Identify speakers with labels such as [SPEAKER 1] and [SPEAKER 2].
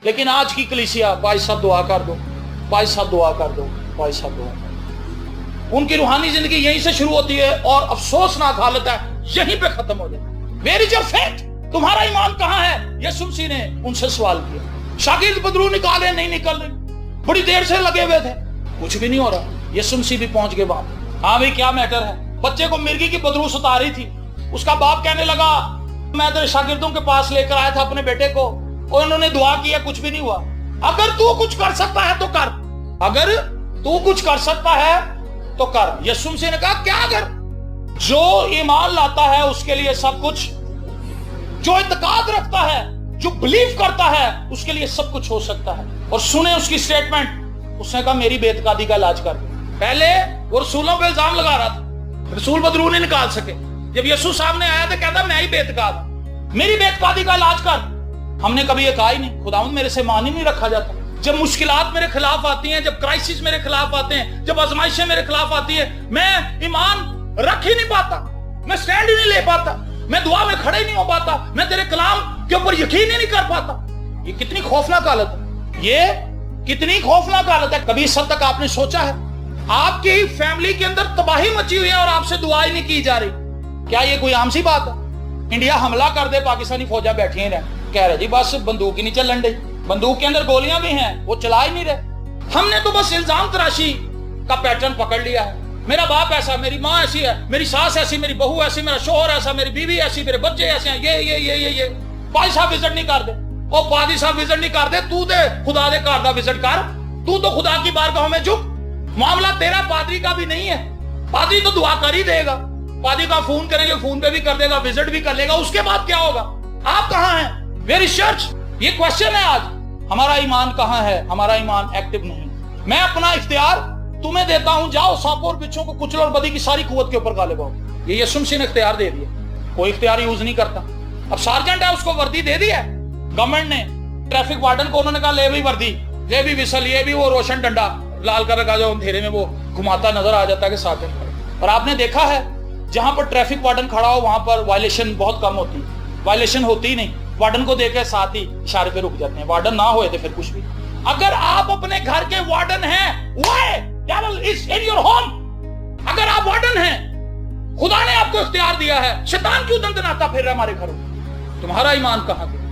[SPEAKER 1] لیکن آج کی کلیسیا بھائی صاحب دعا کر دو، بھائی صاحب دعا کر دو، بھائی صاحب دعا کر دو۔ ان کی روحانی زندگی یہیں سے شروع ہوتی ہے اور افسوسناک حالت ہے یہیں پہ ختم ہو جائے۔ Where is your faith? تمہارا ایمان کہاں ہے؟ یسوع مسیح نے ان سے سوال کیا۔ شاگرد بدرو نکالے نہیں نکل رہے، بڑی دیر سے لگے ہوئے تھے، کچھ بھی نہیں ہو رہا۔ یسوع مسیح بھی پہنچ گئے وہاں۔ ہاں بھائی کیا میٹر ہے؟ بچے کو مرغی کی بدرو ستا رہی تھی، اس کا باپ کہنے لگا میں تیرے شاگردوں کے پاس لے کر آیا تھا اپنے بیٹے کو اور انہوں نے دعا کیا، کچھ بھی نہیں ہوا۔ اگر تو کچھ کر سکتا ہے تو کر، اگر تو کچھ کر سکتا ہے تو کر۔ یسوع مسیح نے کہا کیا اگر؟ جو ایمان لاتا ہے اس کے لیے سب کچھ، جو اعتقاد رکھتا ہے، جو بلیو کرتا ہے، اس کے لیے سب کچھ ہو سکتا ہے۔ اور سنیں اس کی سٹیٹمنٹ، اس نے کہا میری بے اعتقادی کا علاج کر دے۔ پہلے وہ رسولوں پہ الزام لگا رہا تھا، رسول بدرو نہیں نکال سکے۔ جب یسوع سامنے آیا تو کہتا میں ہی بے اعتقاد ہوں، میری بے اعتقادی کا علاج کر۔ ہم نے کبھی یہ کہا ہی نہیں خداوند میرے سے مان ہی نہیں رکھا جاتا۔ جب مشکلات میرے خلاف آتی ہیں، جب کرائسس میرے خلاف آتے ہیں، جب آزمائشیں میرے خلاف آتی ہیں، میں ایمان رکھ ہی نہیں پاتا، میں سٹینڈ ہی نہیں لے پاتا، میں دعا میں کھڑے نہیں ہو پاتا، میں تیرے کلام کے اوپر یقین ہی نہیں کر پاتا۔ یہ کتنی خوفناک حالت ہے، یہ کتنی خوفناک حالت ہے۔ کبھی اس حد تک آپ نے سوچا ہے؟ آپ کی فیملی کے اندر تباہی مچی ہوئی ہے اور آپ سے دعا ہی نہیں کی جا رہی۔ کیا یہ کوئی عام سی بات ہے؟ انڈیا حملہ کر دے، پاکستانی فوجاں بیٹھی ہیں کہہ رہے جی بس بندوق ہی نہیں چلن رہی، بندوق کے اندر گولیاں بھی ہیں وہ چلا ہی نہیں رہے۔ ہم نے تو بس الزام تراشی کا پیٹرن پکڑ لیا ہے، میرا باپ ایسا، میری ماں ایسی ہے، میری ساس ایسی، میری بہو ایسی، میرا شوہر ایسا، میری بیوی ایسی، میرے بچے ایسے ہیں، یہ پادری صاحب وزٹ نہیں کر دے، او پادری صاحب وزٹ نہیں کر دے، تو دے خدا دے گھر دا وزٹ کر، تو خدا کی بارگاہوں میں جھک۔ معاملہ تیرا پادری کا بھی نہیں ہے، پادری تو دعا کر ہی دے گا، پادری کا فون کریں گے فون پہ بھی کر دے گا، وزٹ بھی کر لے گا، اس کے بعد کیا ہوگا؟ آپ کہاں ہیں؟ Where is church? یہ کوشچن ہے آج۔ ہمارا ایمان کہاں ہے؟ ہمارا ایمان ایکٹیو نہیں۔ میں اپنا اختیار تمہیں دیتا ہوں، جاؤ سانپوں اور بچھوں کو کچلو اور بدی کی ساری قوت کے اوپر غالب آؤ۔ یہ یسوع مسیح نے اختیار دے دیا، کوئی اختیار یوز نہیں کرتا۔ اب سارجنٹ ہے، اس کو وردی دے دی ہے گورنمنٹ نے، ٹریفک وارڈن کو انہوں نے کہا لے بھی وردی، لے بھی وسل، یہ بھی وہ روشن ڈنڈا لال کلر کا جو اندھیرے میں وہ گھماتا نظر آ جاتا ہے کہ سارجنٹ۔ اور آپ نے دیکھا ہے جہاں پر ٹریفک وارڈن کھڑا ہو وہاں پر وائلیشن بہت کم ہوتی، وائلیشن ہوتی ہی نہیں، وارڈن کو دیکھ کے ساتھ ہی اشارے پہ رک جاتے ہیں، وارڈن نہ ہوئے تو پھر کچھ بھی۔ اگر آپ اپنے گھر کے وارڈن ہیں، why devil is in your home؟ اگر آپ وارڈن ہیں، خدا نے آپ کو اختیار دیا ہے، شیطان کیوں دندناتا پھر رہا ہمارے گھروں؟ تمہارا ایمان کہاں گیا؟